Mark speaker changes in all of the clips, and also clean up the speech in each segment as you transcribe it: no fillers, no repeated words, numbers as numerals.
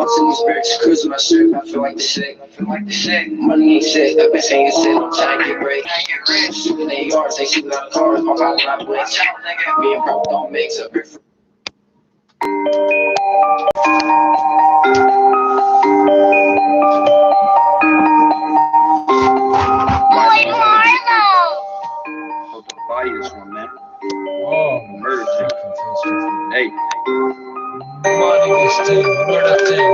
Speaker 1: blunts in these bricks, cruising my shit. I feel like the shit. I feel like the shit. Money ain't shit. I've been saying shit. I'm trying to get rich. Shooting in yards, they shooting out of cars. My body not blitz. Being broke don't make a difference.
Speaker 2: Body this one, man.
Speaker 3: Oh,
Speaker 2: Murder thing. Hey.
Speaker 3: Body this thing, murder thing.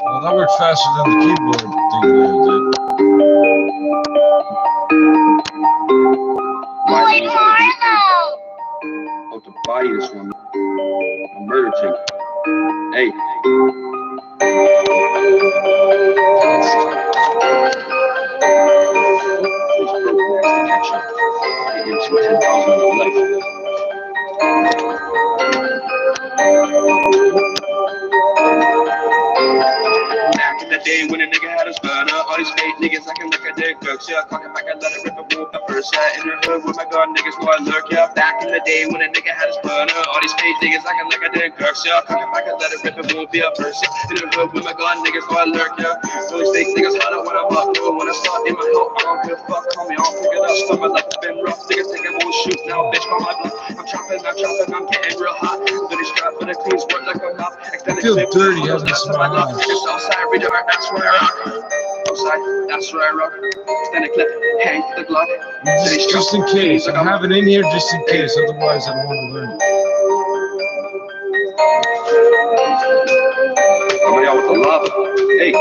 Speaker 3: Well, that worked faster than the keyboard thing we did.
Speaker 2: Oh, the body this one. A murder thing. Hey. Back in the day when a nigga had a stunner, all these fake niggas acting like a dick jerk. Yeah, clocking back and let it rip a whoop the first shot in the hood with my gun, niggas know I lurk. Yeah, back in the day when a nigga had a stunner, all these fake niggas acting like a dick jerk. Yeah, clocking back and let it rip a whoop the first shot in the hood with my gun, niggas know I lurk. Yeah, all these fake niggas holler when I'm up, no when I start in my hook, I don't give a fuck, call me, I'll pick it up. Still my life has been rough, niggas think I won't shoot now, bitch, call my bluff. I'm chopping, I'm getting real hot. Really strapped for the clean sport like a mop.
Speaker 3: I feel dirty having this in my house.
Speaker 2: Outside, redirect, that's where I rock. Outside, that's where I rock. Extend a clip, hang the Glock.
Speaker 3: Just in case, I have it in here just in case, otherwise I don't want to learn it.
Speaker 2: Coming out with the lava. Hey.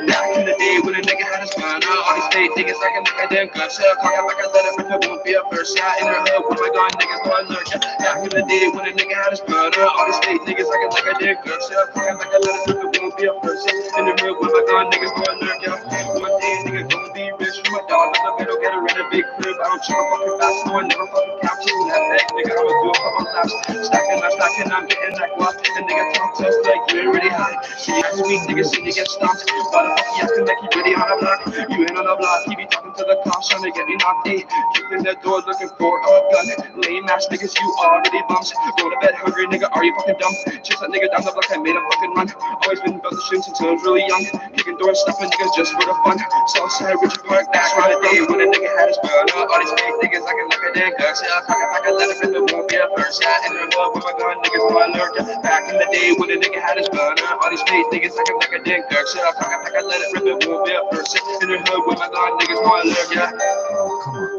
Speaker 2: Back in the day when a nigga had his gun, all these fake niggas acting like I didn't gun. Shit, clock out like I let it rip, it won't be a first shot in the hood with my gun, niggas know I lurk. Back in the day when a nigga had his gun, all these fake niggas acting like I didn't gun. Shit, clock out like I let it rip, it won't be a first shot in the hood with my gun, niggas know I lurk. One day a nigga gonna be rich with my dog in the middle, get her in a big crib. I don't check a fucking fast, no I never fucking capture that bag, nigga. I'ma do a couple laps, stacking, I'm getting that guap. And nigga talk to us like you ain't really high. See you guys weak, nigga, see you get stomped. Why the fuck you acting like you really on the block? You ain't on the block, he be talking to the cops, trying to get me knocked in. Kicking the door, looking for a gun. Lame ass niggas, you already bums. Go to bed hungry, nigga, are you fucking dumb? Chase that nigga down the block, I made him fucking run. Always been about the streets since I was really young. Kicking doors, stopping niggas just for the fun. Southside, Richard Park, back in the day when a nigga had his gun. All these fake niggas acting like a damn guns. Yeah, back and let it rip, it won't be a first shot in the hood with my gun, niggas know I lurk. Back in the day when a nigga had his gun. All these fake niggas acting like a damn guns. Yeah, back and let it rip, it won't be a first shot in the hood with my gun, niggas know I lurk. Yeah.
Speaker 3: Oh, come on.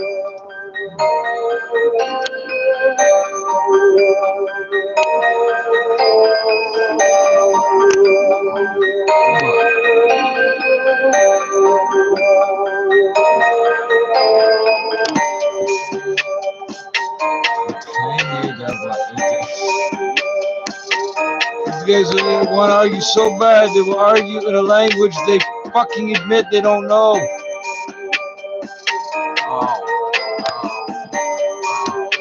Speaker 3: These guys want to argue so bad, they will argue in a language they fucking admit they don't know.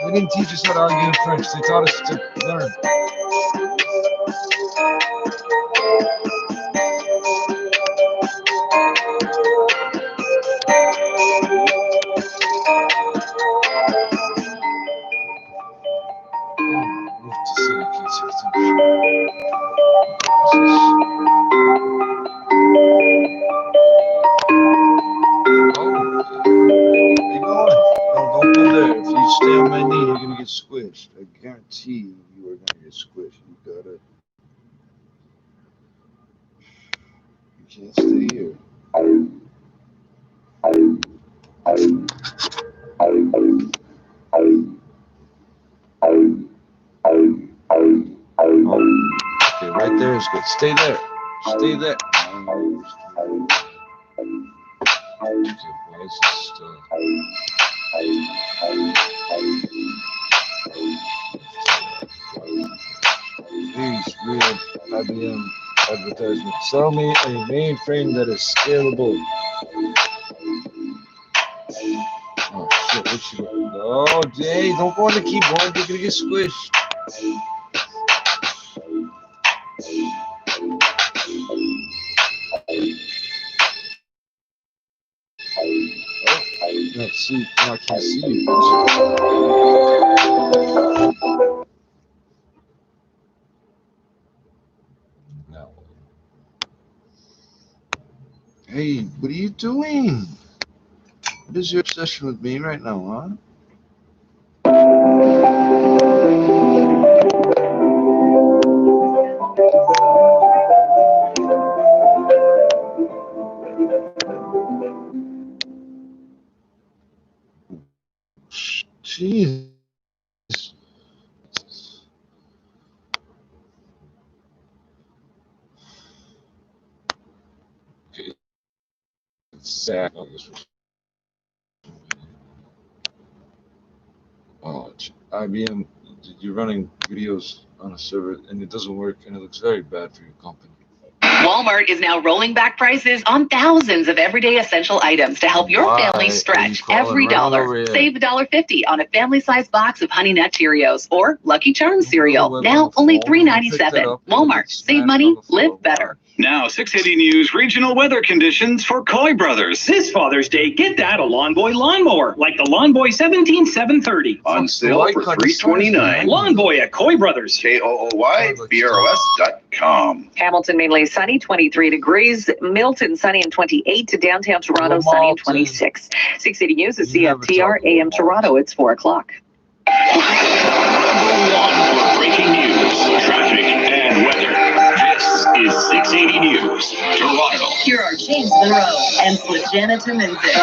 Speaker 3: They didn't teach us how to argue in French, they taught us to learn. Stay on my knee, you're gonna get squished. I guarantee you are gonna get squished. You gotta. You can't stay here. Oh, okay, right there is good. Stay there. Stay there. Okay, well, this is still. Please, real IBM advertisement. Sell me a mainframe that is scalable. Oh shit, what you got? Oh, Jay, don't go on the keyboard, you're gonna get squished. Oh, no, see, now I can't see you. What are you doing? What is your obsession with me right now, huh? Jeez. Okay. Sad. Oh, IBM, you're running videos on a server and it doesn't work and it looks very bad for your company.
Speaker 4: Walmart is now rolling back prices on thousands of everyday essential items to help your family stretch every dollar. Save $1.50 on a family-sized box of Honey Nut Cheerios or Lucky Charms cereal. Now only $3.97. Walmart. Save money, live better.
Speaker 5: Now, 680 News regional weather conditions for Coy Brothers.
Speaker 6: This Father's Day, get Dad a Lawn Boy lawnmower, like the Lawn Boy 17730.
Speaker 5: On sale for $329.
Speaker 6: Lawn Boy at Coy Brothers.
Speaker 5: KOOYBROS.com.
Speaker 4: Hamilton mainly sunny, 23 degrees. Milton sunny and 28. To downtown Toronto sunny and 26. 680 News is CFTR AM Toronto. It's 4 o'clock.
Speaker 5: Number one for breaking news, traffic, and weather. This is 680 News, Toronto.
Speaker 4: Here are James Monroe and Slijana Minzik.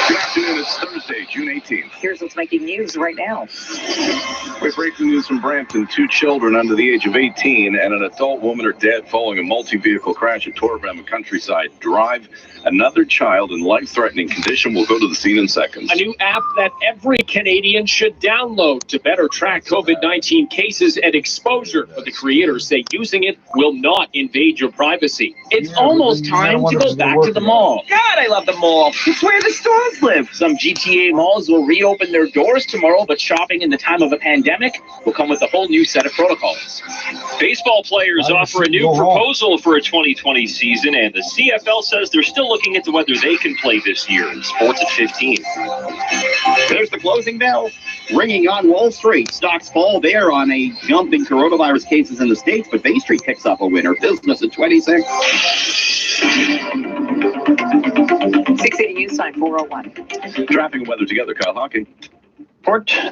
Speaker 5: Good afternoon, it's Thursday, June 18th.
Speaker 4: Here's what's making news right now.
Speaker 5: With breaking news from Brampton, 2 children under the age of 18 and an adult woman are dead following a multi-vehicle crash at Torbram Countryside Drive. Another child in life-threatening condition will go to the scene in seconds.
Speaker 6: A new app that every Canadian should download to better track COVID-19 cases and exposure. But the creators say using it will not invade your privacy.
Speaker 7: It's almost time to go back to the mall. God, I love the mall. It's where the stores live. Some GTA malls will reopen their doors tomorrow, but shopping in the time of a pandemic will come with a whole new set of protocols.
Speaker 6: Baseball players offer a new proposal for a 2020 season, and the CFL says they're still looking into whether they can play this year. Sports at 15.
Speaker 7: There's the closing bell. Ringing on Wall Street. Stocks fall there on a jump in coronavirus cases in the States, but Bay Street picks up a winner. Business at 26.
Speaker 4: 680 News Time, 401.
Speaker 5: Traffic and weather together, Kyle Hawking.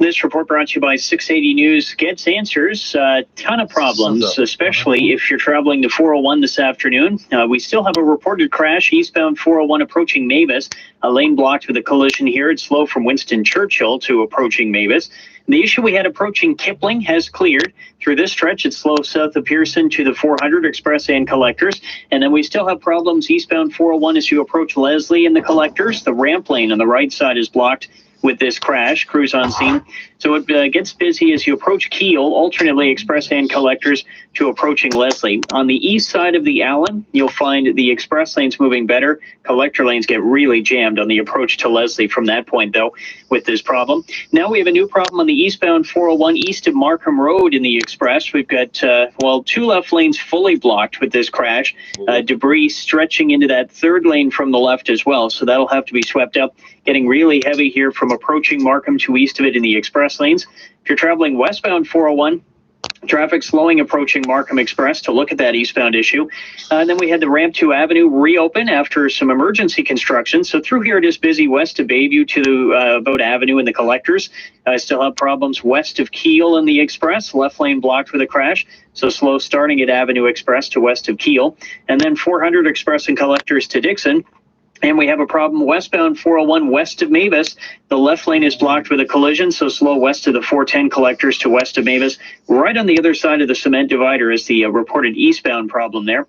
Speaker 6: This report brought to you by 680 News Gets Answers. A ton of problems, especially if you're traveling to 401 this afternoon. We still have a reported crash eastbound 401 approaching Mavis. A lane blocked with a collision here. It's slow from Winston Churchill to approaching Mavis. The issue we had approaching Kipling has cleared. Through this stretch, it's slow south of Pearson to the 400 Express and Collectors. And then we still have problems eastbound 401 as you approach Leslie and the Collectors. The ramp lane on the right side is blocked with this crash. Crews on scene. So it gets busy as you approach Keele, alternately Express and Collectors to approaching Leslie. On the east side of the Allen, you'll find the Express lanes moving better. Collector lanes get really jammed on the approach to Leslie from that point, though, with this problem. Now we have a new problem on the eastbound 401 east of Markham Road in the Express. We've got, 2 left lanes fully blocked with this crash. Debris stretching into that third lane from the left as well, so that'll have to be swept up. Getting really heavy here from approaching Markham to east of it in the Express lanes. If you're traveling westbound 401, traffic slowing approaching Markham Express to look at that eastbound issue. And then we had the Ramp 2 Avenue reopen after some emergency construction. So through here it is busy west of Bayview to Boat Avenue and the Collectors. I still have problems west of Keele in the Express, left lane blocked with a crash. So slow starting at Avenue Express to west of Keele. And then 400 Express and Collectors to Dixon. And we have a problem westbound 401 west of Mavis. The left lane is blocked with a collision, so slow west of the 410 Collectors to west of Mavis. Right on the other side of the cement divider is the reported eastbound problem there.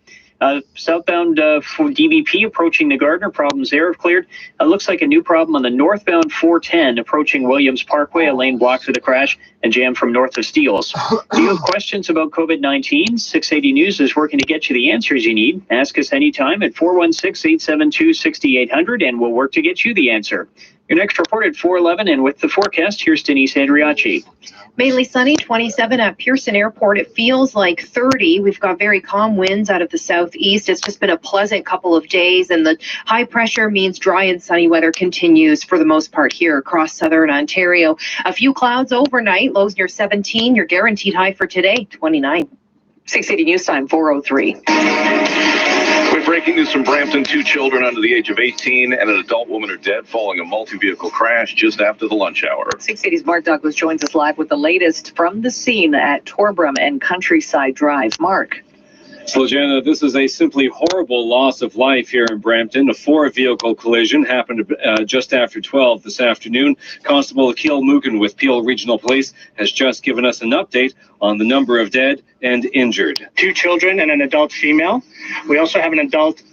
Speaker 6: Southbound for DVP approaching the Gardner, problems there have cleared. Looks like a new problem on the northbound 410 approaching Williams Parkway, a lane blocked with a crash and jam from north of Steeles. Do you have questions about COVID-19? 680 News is working to get you the answers you need. Ask us anytime at 416-872-6800 and we'll work to get you the answer. Your next report at 411, and with the forecast, here's Denise Andriachi.
Speaker 8: Mainly sunny, 27 at Pearson Airport. It feels like 30. We've got very calm winds out of the southeast. It's just been a pleasant couple of days, and the high pressure means dry and sunny weather continues for the most part here across southern Ontario. A few clouds overnight, lows near 17. Your guaranteed high for today, 29.
Speaker 4: 680 News Time, 403.
Speaker 5: With Breaking news from Brampton. 2 children under the age of 18 and an adult woman are dead following a multi-vehicle crash just after the lunch hour.
Speaker 4: 680's Mark Douglas joins us live with the latest from the scene at Torbram and Countryside Drive. Mark.
Speaker 9: Well, Jenna, this is a simply horrible loss of life here in Brampton. A 4-vehicle collision happened just after 12 this afternoon. Constable Akil Mugen with Peel Regional Police has just given us an update on the number of dead and injured.
Speaker 10: 2 children and an adult female. We also have an adult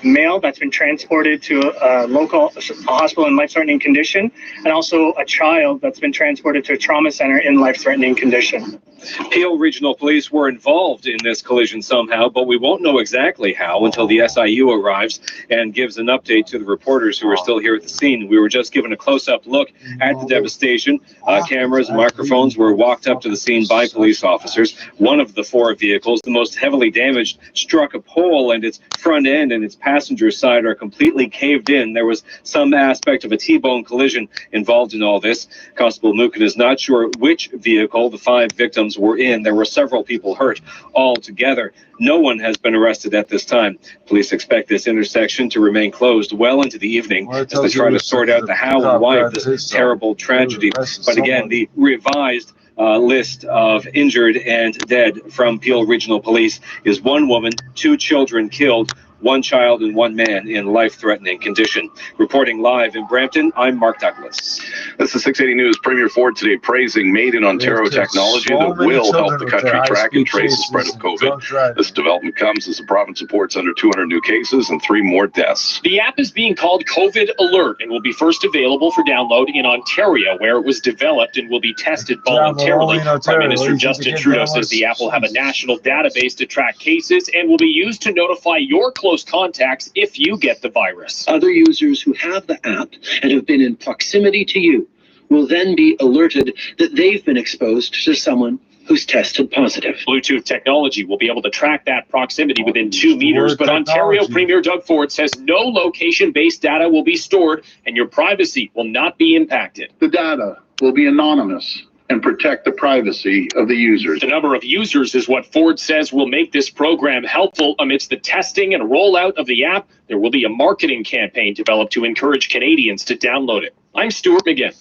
Speaker 10: male that's been transported to a local hospital in life-threatening condition, and also a child that's been transported to a trauma center in life-threatening condition.
Speaker 9: Peel Regional Police were involved in this collision somehow, but we won't know exactly how until the SIU arrives and gives an update to the reporters who are still here at the scene. We were just given a close-up look at the devastation. Cameras and microphones were walked up to the scene by police officers. One of the 4 vehicles, the most heavily damaged, struck a pole, and its front end and its passenger side are completely caved in. There was some aspect of a T-bone collision involved in all this. Constable Muken is not sure which vehicle the 5 victims were in. There were several people hurt altogether. No one has been arrested at this time. Police expect this intersection to remain closed well into the evening as they try to sort out the how and why of this terrible tragedy. But again, the revised list of injured and dead from Peel Regional Police is 1 woman, 2 children killed, 1 child and 1 man in life-threatening condition. Reporting live in Brampton, I'm Mark Douglas.
Speaker 5: This is 680 News. Premier Ford today praising Made in Ontario technology that will help the country track and trace the spread of COVID. This development comes as the province reports under 200 new cases and 3 more deaths.
Speaker 7: The app is being called COVID Alert and will be first available for download in Ontario, where it was developed and will be tested voluntarily. Prime Minister Justin Trudeau says the app will have a national database to track cases and will be used to notify your close contacts if you get the virus.
Speaker 11: Other users who have the app and have been in proximity to you will then be alerted that they've been exposed to someone who's tested positive.
Speaker 7: Bluetooth technology will be able to track that proximity within 2 meters, but Ontario Premier Doug Ford says no location-based data will be stored and your privacy will not be impacted.
Speaker 12: The data will be anonymous and protect the privacy of the users.
Speaker 7: The number of users is what Ford says will make this program helpful. Amidst the testing and rollout of the app, there will be a marketing campaign developed to encourage Canadians to download it. I'm Stuart McGinn.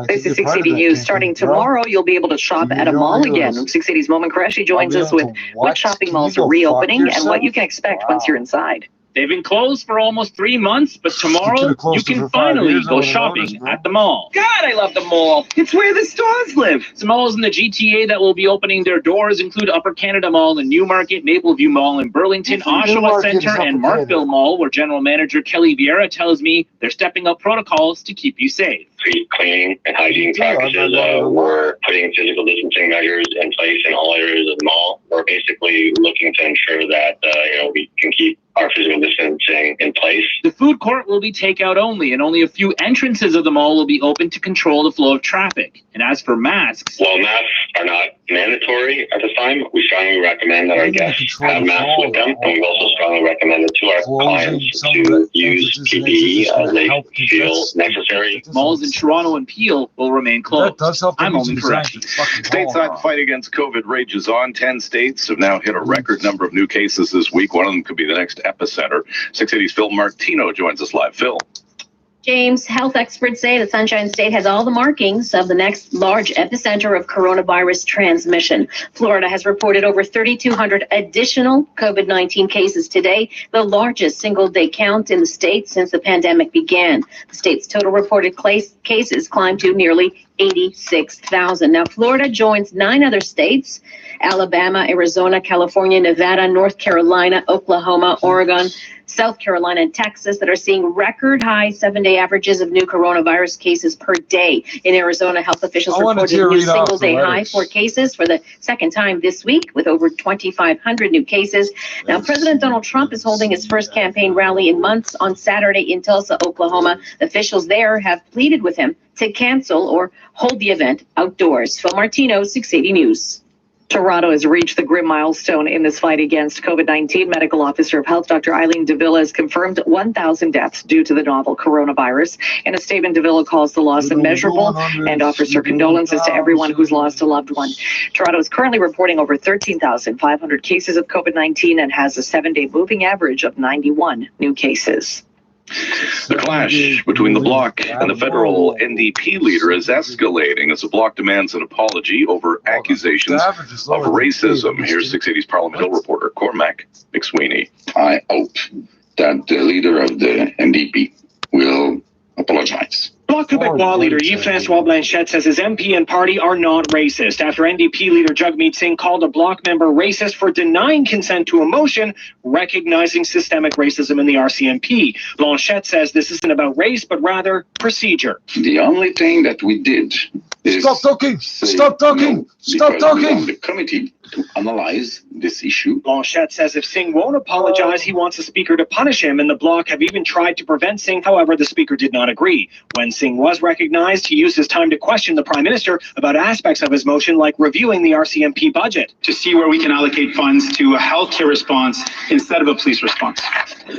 Speaker 4: This is 680 News. Starting tomorrow, you'll be able to shop at a mall again. 680's Moment Qureshi joins us with what shopping malls are reopening and what you can expect once you're inside.
Speaker 13: They've been closed for almost 3 months, but tomorrow you can finally go shopping at the mall. God, I love the mall. It's where the stores live. Some malls in the GTA that will be opening their doors include Upper Canada Mall in Newmarket, Mapleview Mall in Burlington, Oshawa Centre, and Markville Mall, where General Manager Kelly Vieira tells me they're stepping up protocols to keep you safe.
Speaker 14: Cleaning and hygiene practices. We're putting physical distancing measures in place in all areas of the mall. We're basically looking to ensure that we can keep our physical distancing in place.
Speaker 13: The food court will be takeout only, and only a few entrances of the mall will be open to control the flow of traffic. And as for masks,
Speaker 14: while masks are not mandatory at this time, we strongly recommend that our guests have masks with them, and we also strongly recommend it to our clients to use PPE as they feel necessary.
Speaker 13: Malls in Toronto and Peel will remain closed. I'm only Qureshi.
Speaker 5: Stateside, the fight against COVID rages on. 10 states have now hit a record number of new cases this week. One of them could be the next epicenter. 680's Phil Martino joins us live. Phil.
Speaker 15: James, health experts say the Sunshine State has all the markings of the next large epicenter of coronavirus transmission. Florida has reported over 3,200 additional COVID-19 cases today, the largest single-day count in the state since the pandemic began. The state's total reported cases climbed to nearly 86,000. Now, Florida joins 9 other states: Alabama, Arizona, California, Nevada, North Carolina, Oklahoma, Oregon, South Carolina, and Texas that are seeing record high 7-day averages of new coronavirus cases per day. In Arizona, health officials reported a new single-day high for cases for the second time this week, with over 2,500 new cases. Now, President Donald Trump is holding his first campaign rally in months on Saturday in Tulsa, Oklahoma. Officials there have pleaded with him to cancel or hold the event outdoors. Phil Martino, 680 News.
Speaker 4: Toronto has reached the grim milestone in this fight against COVID-19. Medical Officer of Health, Dr. Eileen Davila, has confirmed 1,000 deaths due to the novel coronavirus. In a statement, Davila calls the loss immeasurable and offers her condolences to everyone who's lost a loved one. Toronto is currently reporting over 13,500 cases of COVID-19 and has a 7-day moving average of 91 new cases.
Speaker 5: The clash between the Bloc and the federal NDP leader is escalating as the Bloc demands an apology over accusations of racism. Here's 680's Parliament Hill reporter Cormac McSweeney.
Speaker 16: I hope that the leader of the NDP will apologize.
Speaker 17: Bloc Québécois leader Yves-François Blanchet says his MP and party are not racist after NDP leader Jagmeet Singh called a Bloc member racist for denying consent to a motion recognizing systemic racism in the RCMP. Blanchet says this isn't about race, but rather procedure.
Speaker 16: The only thing that we did is
Speaker 3: stop talking. Stop talking.
Speaker 16: No,
Speaker 3: stop talking.
Speaker 16: The committee to analyze this issue.
Speaker 17: Blanchet says if Singh won't apologize, he wants the speaker to punish him, and the Bloc have even tried to prevent Singh. However, the speaker did not agree. When Singh was recognized, he used his time to question the Prime Minister about aspects of his motion, like reviewing the RCMP budget.
Speaker 18: To see where we can allocate funds to a healthcare response instead of a police response.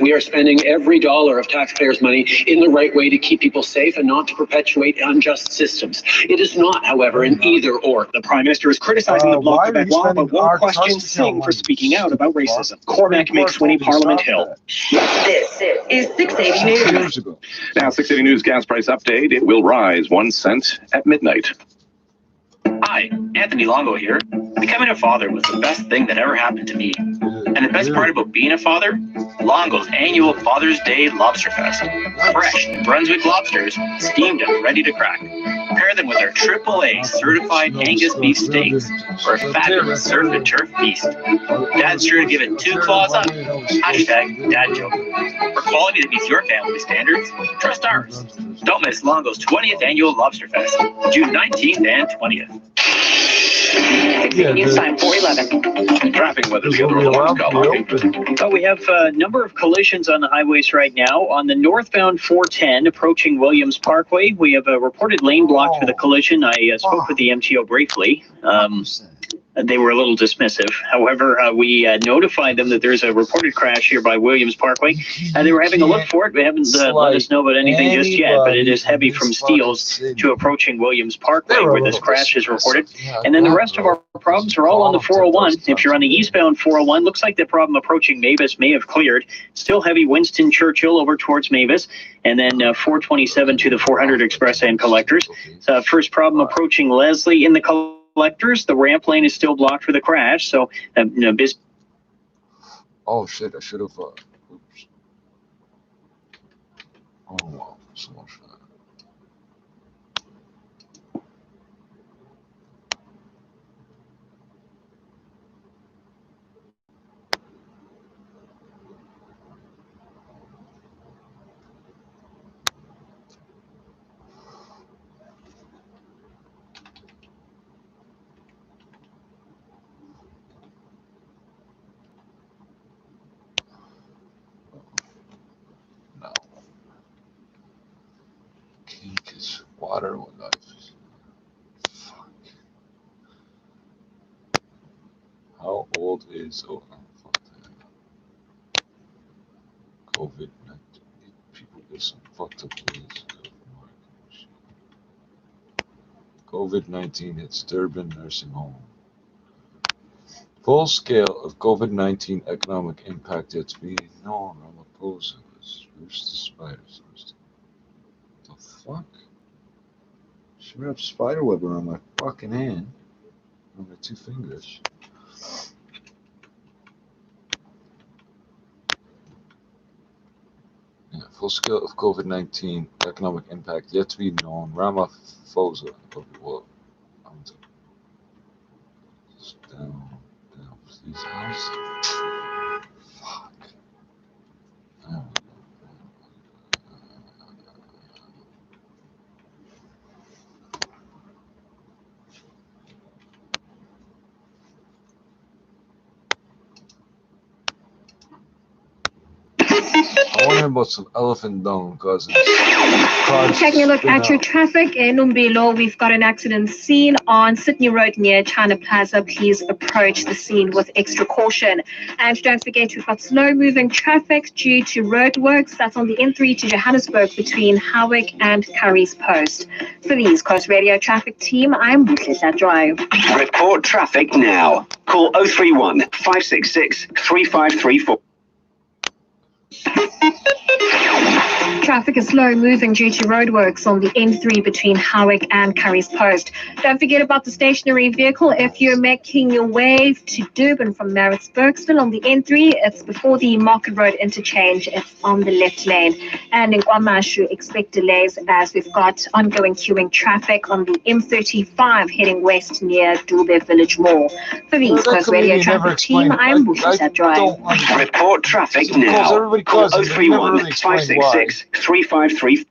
Speaker 11: We are spending every dollar of taxpayers' money in the right way to keep people safe and not to perpetuate unjust systems. It is not, however, an either or.
Speaker 17: The Prime Minister is criticizing the Bloc Québécois, but won't question Singh for speaking out about racism. Cormac McSweeney, Parliament Hill.
Speaker 4: This is 680 News.
Speaker 5: Now, 680 News gas price update. It will rise 1 cent at midnight.
Speaker 19: Hi, Anthony Longo here. Becoming a father was the best thing that ever happened to me. And the best part about being a father? Longo's annual Father's Day Lobster Fest. Fresh Brunswick lobsters, steamed and ready to crack. Pair them with our AAA certified Angus beef steaks for a fabulous surf and turf feast. Dad's sure to give it 2 claws up. Hashtag dad joke. For quality that meets your family standards, trust ours. Don't miss Longo's 20th annual Lobster Fest, June 19th and 20th.
Speaker 4: News time 411.
Speaker 5: Traffic weather. The other one,
Speaker 6: we have a number of collisions on the highways right now. On the northbound 410 approaching Williams Parkway, we have a reported lane blocked for the collision. I spoke with the MTO briefly. They were a little dismissive. However, we notified them that there's a reported crash here by Williams Parkway. They were having a look for it. They haven't let us know about anything just yet, but it is heavy from Steeles to approaching Williams Parkway where this crash is reported. And then the rest of our problems are all on the 401. If you're on the eastbound 401, looks like the problem approaching Mavis may have cleared. Still heavy Winston Churchill over towards Mavis. And then 427 to the 400 Express and Collectors. First problem approaching Leslie in the Collectors. The ramp lane is still blocked for the crash, so
Speaker 3: oh shit! I should have. Oops. Oh wow, so much fun. Water or life. Fuck. How old is COVID-19? People get some fucked up ways. COVID-19 hits Durban nursing home. Full scale of COVID-19 economic impact yet to be known. Ramaphosa was first the spiders. The fuck? Should have spider web around my fucking hand. On my 2 fingers. Yeah, full scale of COVID-19 economic impact yet to be known. Ramaphosa. Well, down, please, house. Fuck. want to hear about some elephant dung, cousins.
Speaker 8: Taking a look at your traffic in Umbilo, we've got an accident scene on Sydney Road near China Plaza. Please approach the scene with extra caution. And don't forget, we've got slow-moving traffic due to roadworks. That's on the N3 to Johannesburg between Howick and Curry's Post. For the East Coast Radio Traffic Team, I'm Buhlisa Drive.
Speaker 20: Report traffic now. Call 031 566 3534.
Speaker 8: Traffic is slow moving due to roadworks on the N3 between Howick and Curry's Post. Don't forget about the stationary vehicle. If you're making your way to Durban from Maritzburg, still on the N3, it's before the Market Road interchange. It's on the left lane. And in KwaMashu, expect delays as we've got ongoing queuing traffic on the M35 heading west near Dulbe Village Mall. For the East Coast Radio Traffic Team, I'm Buhlisa Drive.
Speaker 20: Report traffic now. Call 031 566 353.
Speaker 3: He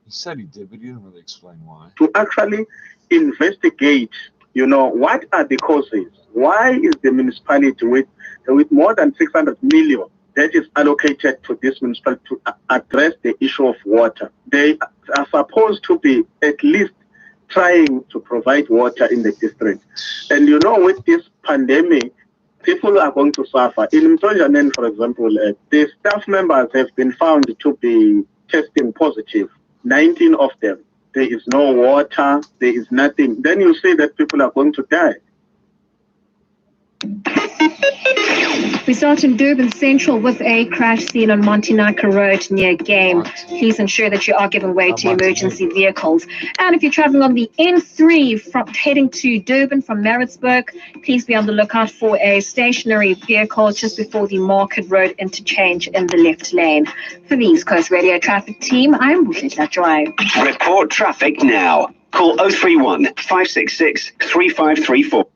Speaker 3: said he did, but he didn't really explain why.
Speaker 21: To actually investigate, what are the causes? Why is the municipality with more than 600 million that is allocated to this municipality to address the issue of water? They are supposed to be at least trying to provide water in the district. And with this pandemic, people are going to suffer. In Mtonjanen, for example, the staff members have been found to be testing positive. 19 of them. There is no water. There is nothing. Then you say that people are going to die.
Speaker 8: We start in Durban Central with a crash scene on Montinaka Road near Game. Please ensure that you are giving way to emergency vehicles. And if you're traveling on the N3 from heading to Durban from Maritzburg, please be on the lookout for a stationary vehicle just before the Market Road interchange in the left lane. For the East Coast Radio Traffic Team, I'm Buhlisa Drive.
Speaker 20: Report traffic now. Call 031 566 3534.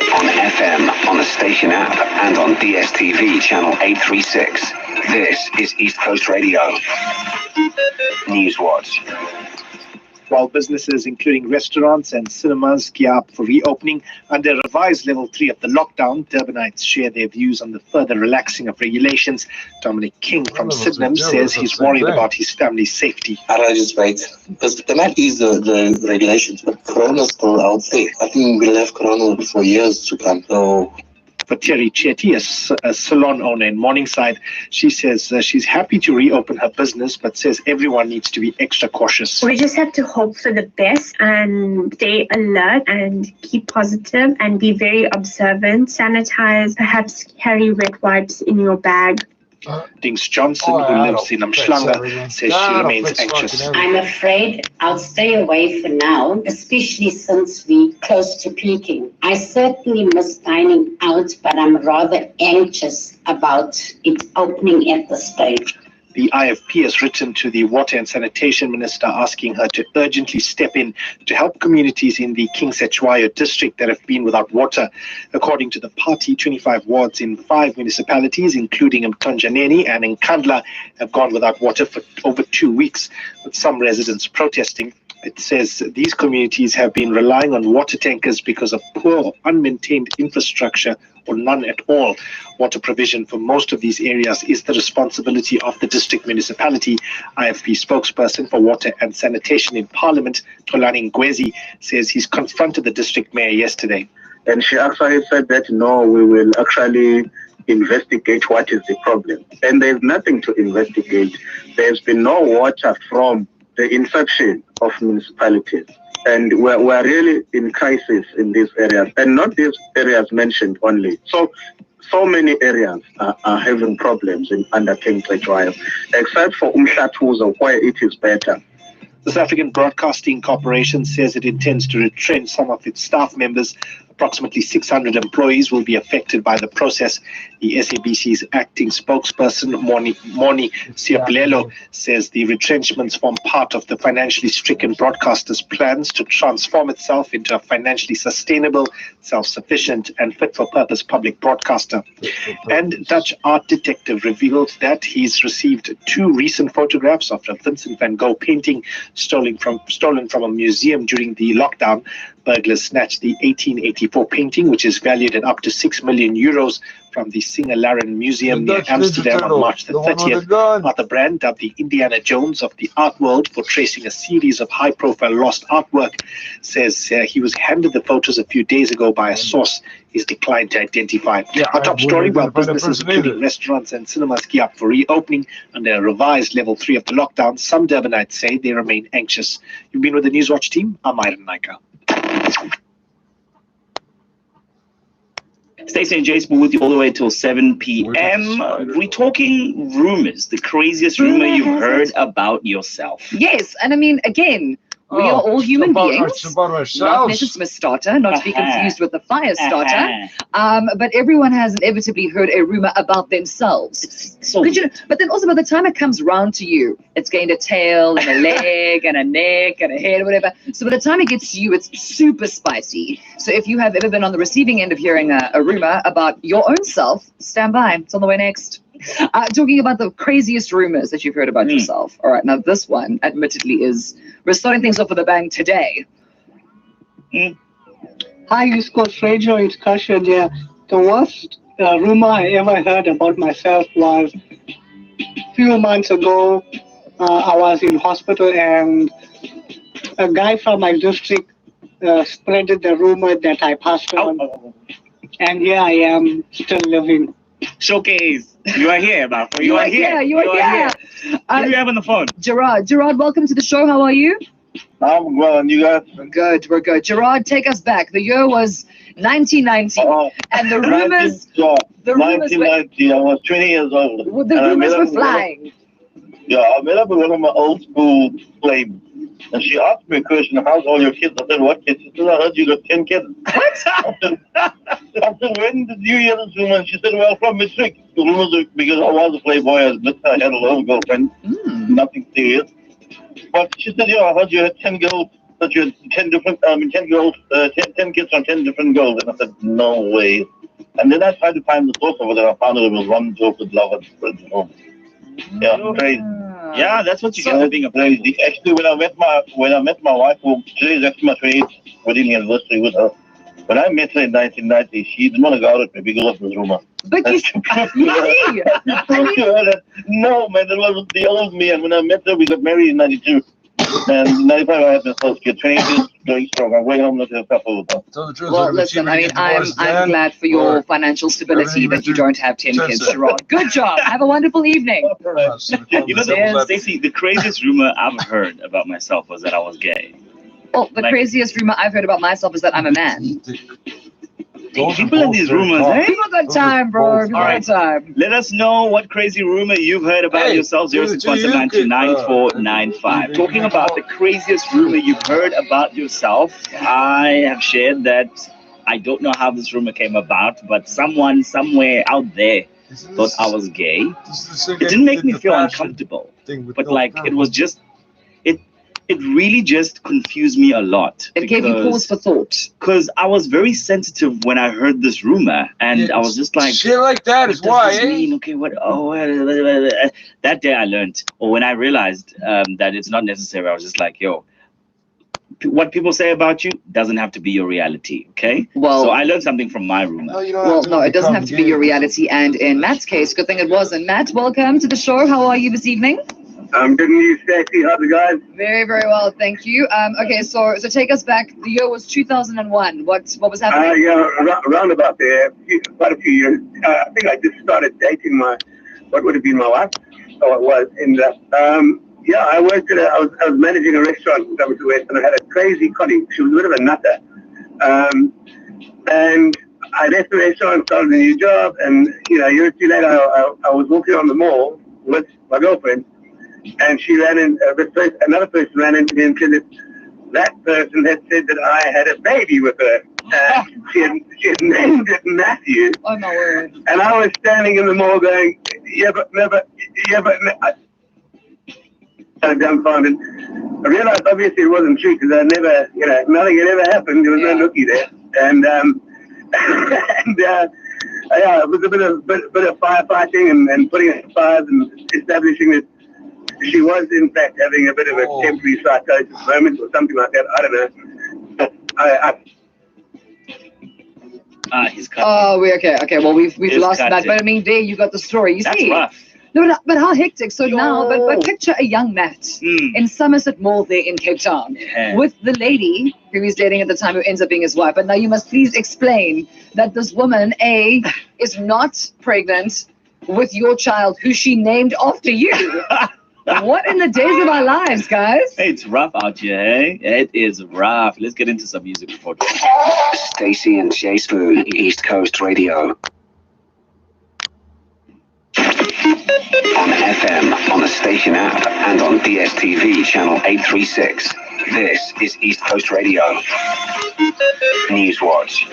Speaker 20: On FM, on the station app, and on DSTV channel 836. This is East Coast Radio. Newswatch.
Speaker 22: While businesses, including restaurants and cinemas, gear up for reopening under revised level 3 of the lockdown, Durbanites share their views on the further relaxing of regulations. Dominic King from Sydenham says he's worried about his family's safety.
Speaker 23: I just wait, because they might ease the regulations, but Corona's still out there. I think we'll have Corona for years to come. So.
Speaker 22: For Terry Chetty, a salon owner in Morningside, she says she's happy to reopen her business, but says everyone needs to be extra cautious.
Speaker 24: We just have to hope for the best and stay alert and keep positive and be very observant. Sanitize, perhaps carry wet wipes in your bag.
Speaker 22: Dings Johnson, who lives in Umhlanga, says she remains anxious.
Speaker 25: I'm afraid I'll stay away for now, especially since we're close to peaking. I certainly miss dining out, but I'm rather anxious about it opening at this stage.
Speaker 22: The IFP has written to the Water and Sanitation Minister asking her to urgently step in to help communities in the King Cetshwayo district that have been without water. According to the party, 25 wards in 5 municipalities, including Mtonjaneni and Nkandla, have gone without water for over 2 weeks, with some residents protesting. It says these communities have been relying on water tankers because of poor or unmaintained infrastructure or none at all. Water provision for most of these areas is the responsibility of the district municipality. IFP spokesperson for Water and Sanitation in Parliament, Tolani Ngwezi, says he's confronted the district mayor yesterday.
Speaker 21: And she actually said that, no, we will actually investigate what is the problem. And there's nothing to investigate. There's been no water from the inception of municipalities. And we're really in crisis in these areas, and not these areas mentioned only. So many areas are having problems under King Cetshwayo, except for Umhlatuzo, where it is better.
Speaker 22: The South African Broadcasting Corporation says it intends to retrench some of its staff members. Approximately 600 employees will be affected by the process. The SABC's acting spokesperson, Moni Siapulelo, says the retrenchments form part of the financially stricken broadcaster's plans to transform itself into a financially sustainable, self-sufficient and fit-for-purpose public broadcaster. And Dutch art detective revealed that he's received 2 recent photographs of a Vincent van Gogh painting stolen from a museum during the lockdown. Burglars snatched the 1884 painting, which is valued at up to 6 million euros, from the Singer-Laren Museum near Amsterdam on March the 30th. Arthur Brand, dubbed the Indiana Jones of the art world for tracing a series of high-profile lost artwork, says he was handed the photos a few days ago by a source he's declined to identify. Our top story, while businesses including restaurants and cinemas gear up for reopening under a revised level 3 of the lockdown, some Durbanites say they remain anxious. You've been with the Newswatch team. I'm Myron Naika.
Speaker 7: Stacey and Jason with you all the way till 7 p.m. We're talking rumors, the craziest rumor you've heard about yourself.
Speaker 4: Yes, and I mean, again, we are all human beings. Not Mrs. Smith starter, not to be confused with the fire starter. But everyone has inevitably heard a rumor about themselves. But then also by the time it comes round to you, it's gained a tail and a leg and a neck and a head, whatever. So by the time it gets to you, it's super spicy. So if you have ever been on the receiving end of hearing a rumor about your own self, stand by. It's on the way next. Talking about the craziest rumors that you've heard about yourself. All right, now this one, admittedly, we're starting things off with a bang today.
Speaker 1: Hi, East Coast Radio, it's Kasha there. The worst rumor I ever heard about myself was a few months ago. I was in hospital and a guy from my district spread the rumor that I passed on. And here I am, still living.
Speaker 7: Showcase. You are here, Marco.
Speaker 4: You are here.
Speaker 7: Who do you have on the phone?
Speaker 4: Gerard, welcome to the show. How are you?
Speaker 2: I'm well, and you guys?
Speaker 4: We're good. Gerard, take us back. The year was 1990, and the rumors.
Speaker 2: 1990. I was 20 years old.
Speaker 4: Well, the rumors were flying.
Speaker 2: I met up with one of my old school flames, and she asked me a question, how's all your kids? I said, what kids? She said, I heard you got 10 kids. What? I said, when did you hear this rumor? And she said, well, from Matric. The rumors are, because I was a playboy, I admit I had a lot of girlfriends, nothing serious. But she said, I heard you had 10 girls, that you had 10 different, 10 girls, 10 kids from 10 different girls. And I said, no way. And then I tried to find the source of it, and I found it was one joke with love and friends at home. Yeah, crazy.
Speaker 7: Yeah, that's what you get for being a
Speaker 2: crazy. Actually, when I met my wife, who today is actually my 28th wedding anniversary with her. When I met her in 1990, she didn't want to go out with me because of this rumor.
Speaker 4: But
Speaker 2: no, man, that was the old me. And when I met her, we got married in 92. And in 95, I had my first kid. 20 years going strong. I'm way home, not to have couple with her.
Speaker 4: Well, listen, I mean, I'm glad for your financial stability that you don't have 10 kids, Gerard. Good job. Have a wonderful evening.
Speaker 7: You know, Stacey, the craziest rumor I've heard about myself was that I was gay.
Speaker 4: Well, the craziest rumor I've heard about myself is that I'm a man.
Speaker 7: People in these rumors, eh?
Speaker 4: People got time, bro. People got time.
Speaker 7: Let us know what crazy rumor you've heard about yourself. 0617929495. Talking about the craziest rumor you've heard about yourself, I have shared that I don't know how this rumor came about, but someone somewhere out there thought I was gay. It didn't make me feel uncomfortable, but like it was just. It really just confused me a lot.
Speaker 4: It gave you pause for thought.
Speaker 7: Because I was very sensitive when I heard this rumor, and I was just like,
Speaker 3: shit like that is why.
Speaker 7: Okay, what? Oh, that day I learned, or when I realized that it's not necessary, I was just like, yo, what people say about you doesn't have to be your reality, okay?
Speaker 4: Well,
Speaker 7: so I learned something from my rumor.
Speaker 4: No, it doesn't have to be your reality. And in Matt's case, good thing it wasn't. Matt, welcome to the show. How are you this evening?
Speaker 2: I'm good news, Stacey. How's it going?
Speaker 4: Very, very well, thank you. Okay, so take us back. The year was 2001. What was happening?
Speaker 2: Around about there, quite a few years. I think I just started dating what would have been my wife. So it was in that. I worked at I was managing a restaurant in Somerset West, and I had a crazy colleague. She was a bit of a nutter. And I left the restaurant, started a new job, and a year or two later, I was walking on the mall with my girlfriend. And she ran in, another person ran into me and said that person had said that I had a baby with her. She had named it Matthew.
Speaker 4: Oh, my word.
Speaker 2: And I was standing in the mall going, dumbfounded. I realized obviously it wasn't true because I never, nothing had ever happened. There was no nookie there. And, it was a bit of firefighting and putting up fires and establishing that she was, in fact, having a bit of a temporary psychosis moment or something like that. I don't know.
Speaker 7: He's cut.
Speaker 9: Oh, okay. Well, we've
Speaker 7: It's
Speaker 9: lost
Speaker 7: cut
Speaker 9: that,
Speaker 7: it.
Speaker 9: but I mean, there you got the story. You
Speaker 7: That's
Speaker 9: see,
Speaker 7: rough.
Speaker 9: no, but how hectic. So now, but picture a young Matt in Somerset Mall there in Cape Town with the lady who he's dating at the time, who ends up being his wife. But now you must please explain that this woman, A, is not pregnant with your child, who she named after you. What in the days of our lives, guys?
Speaker 7: Hey, it's rough out here, hey? It is rough. Let's get into some music before.
Speaker 20: Stacey and Jay Spoon, East Coast Radio. On FM, on the station app, and on DSTV channel 836. This is East Coast Radio. Newswatch.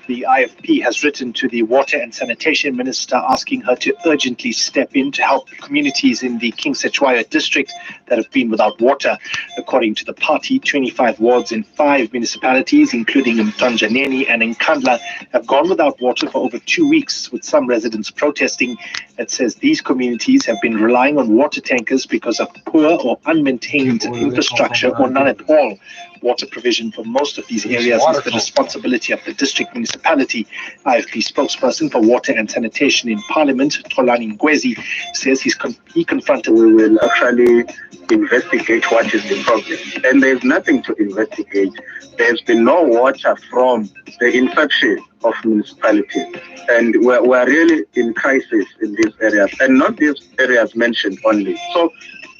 Speaker 22: The IFP has written to the Water and Sanitation Minister asking her to urgently step in to help communities in the King Sechwaya district that have been without water. According to the party, 25 wards in 5 municipalities, including Mtonjaneni and Nkandla, have gone without water for over 2 weeks, with some residents protesting. It says these communities have been relying on water tankers because of poor or unmaintained infrastructure or none at all. Water provision for most of these areas is the responsibility of the district municipality. IFP spokesperson for Water and Sanitation in Parliament, Tolani Ngwezi, says he confronted.
Speaker 21: We will actually investigate what is the problem. And there's nothing to investigate. There's been no water from the inception of municipality. And we're really in crisis in these areas. And not these areas mentioned only.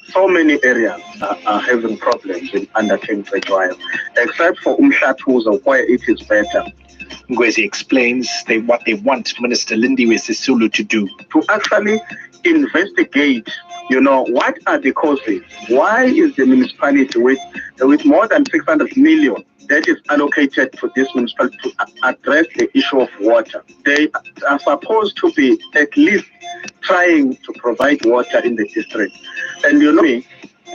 Speaker 21: So many areas are having problems in under King Sechwaya, except for Umhlatuza, where it is better.
Speaker 22: Ngwezi explains what they want Minister Lindiwe Sisulu to do.
Speaker 21: To actually investigate, what are the causes? Why is the municipality with more than 600 million that is allocated to this municipality to address the issue of water? They are supposed to be at least trying to provide water in the district. And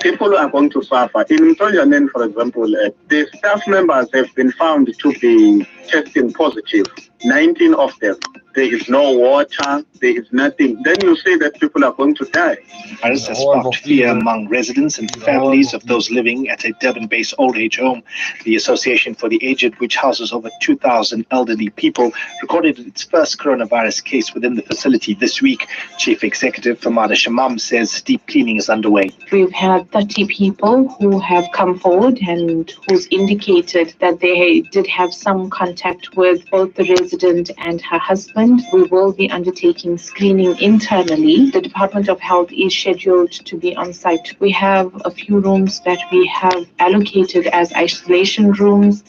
Speaker 21: people are going to suffer. In Mtonjanen, for example, the staff members have been found to be testing positive. 19 of them. There is no water. There is nothing. Then you say that people are going to die.
Speaker 22: This has sparked fear among residents and families of those living at a Durban-based old age home. The Association for the Aged, which houses over 2,000 elderly people, recorded its first coronavirus case within the facility this week. Chief Executive Famada Shamam says deep cleaning is underway.
Speaker 10: We've had 30 people who have come forward and who's indicated that they did have some contact with both the resident and her husband. We will be undertaking screening internally. The Department of Health is scheduled to be on site. We have a few rooms that we have allocated as isolation rooms.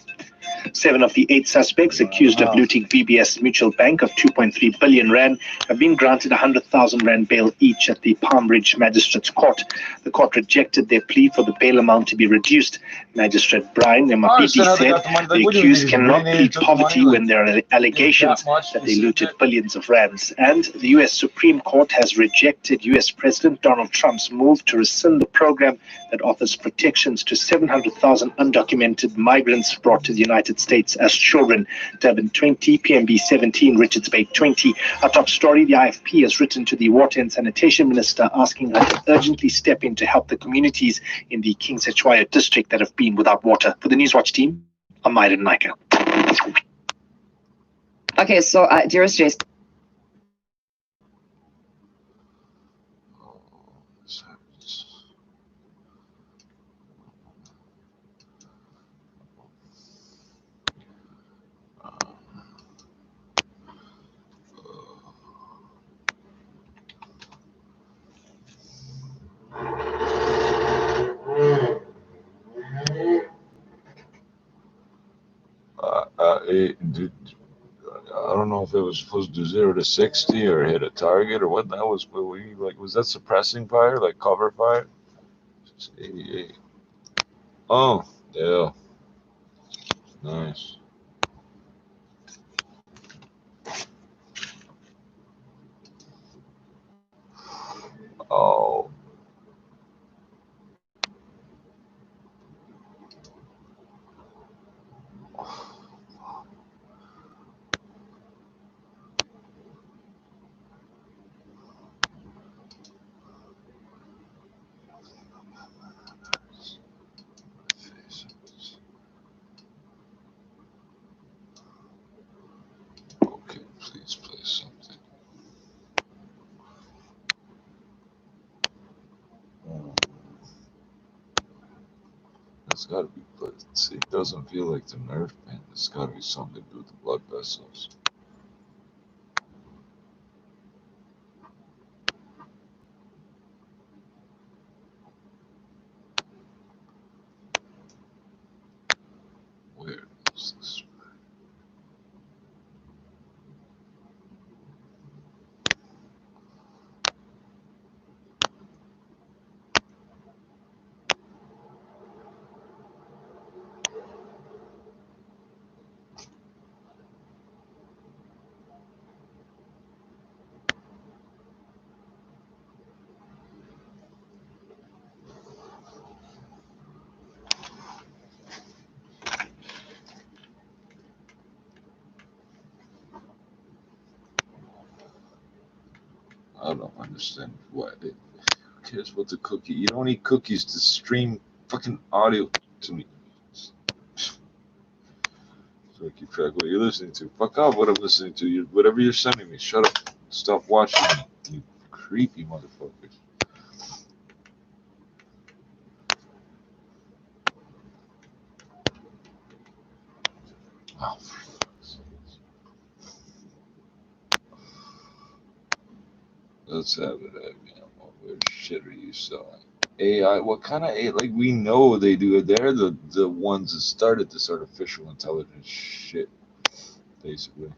Speaker 22: 7 of the 8 suspects accused of looting VBS Mutual Bank of 2.3 billion rand have been granted 100,000 rand bail each at the Palm Ridge Magistrates Court. The court rejected their plea for the bail amount to be reduced. Magistrate Brian Nemapiti said the accused cannot plead poverty when there are allegations that they looted billions of rands. And the U.S. Supreme Court has rejected U.S. President Donald Trump's move to rescind the program that offers protections to 700,000 undocumented migrants brought to the United States as children. Durban 20, PMB 17, Richards Bay 20. Our top story, the IFP has written to the Water and Sanitation Minister asking her to urgently step in to help the communities in the King Sechwaya district that have been without water. For the Newswatch team, I'm Myron Naika.
Speaker 9: Okay, so dearest Jason.
Speaker 3: I don't know if it was supposed to do 0 to 60 or hit a target or what that was. But was that suppressing fire, like cover fire? 88. Oh, yeah. Nice. Oh. It's gotta be, but it doesn't feel like the nerve pain. It's gotta be something to do with the blood vessels. Where is this? I don't understand why who cares about the cookie. You don't need cookies to stream fucking audio to me. So I keep track of what you're listening to. Fuck off what I'm listening to. Whatever you're sending me. Shut up. Stop watching me, you creepy motherfuckers. Oh, let's have it. What weird shit are you selling? AI? What kind of AI? Like, we know they do it. They're the ones that started this artificial intelligence shit, basically.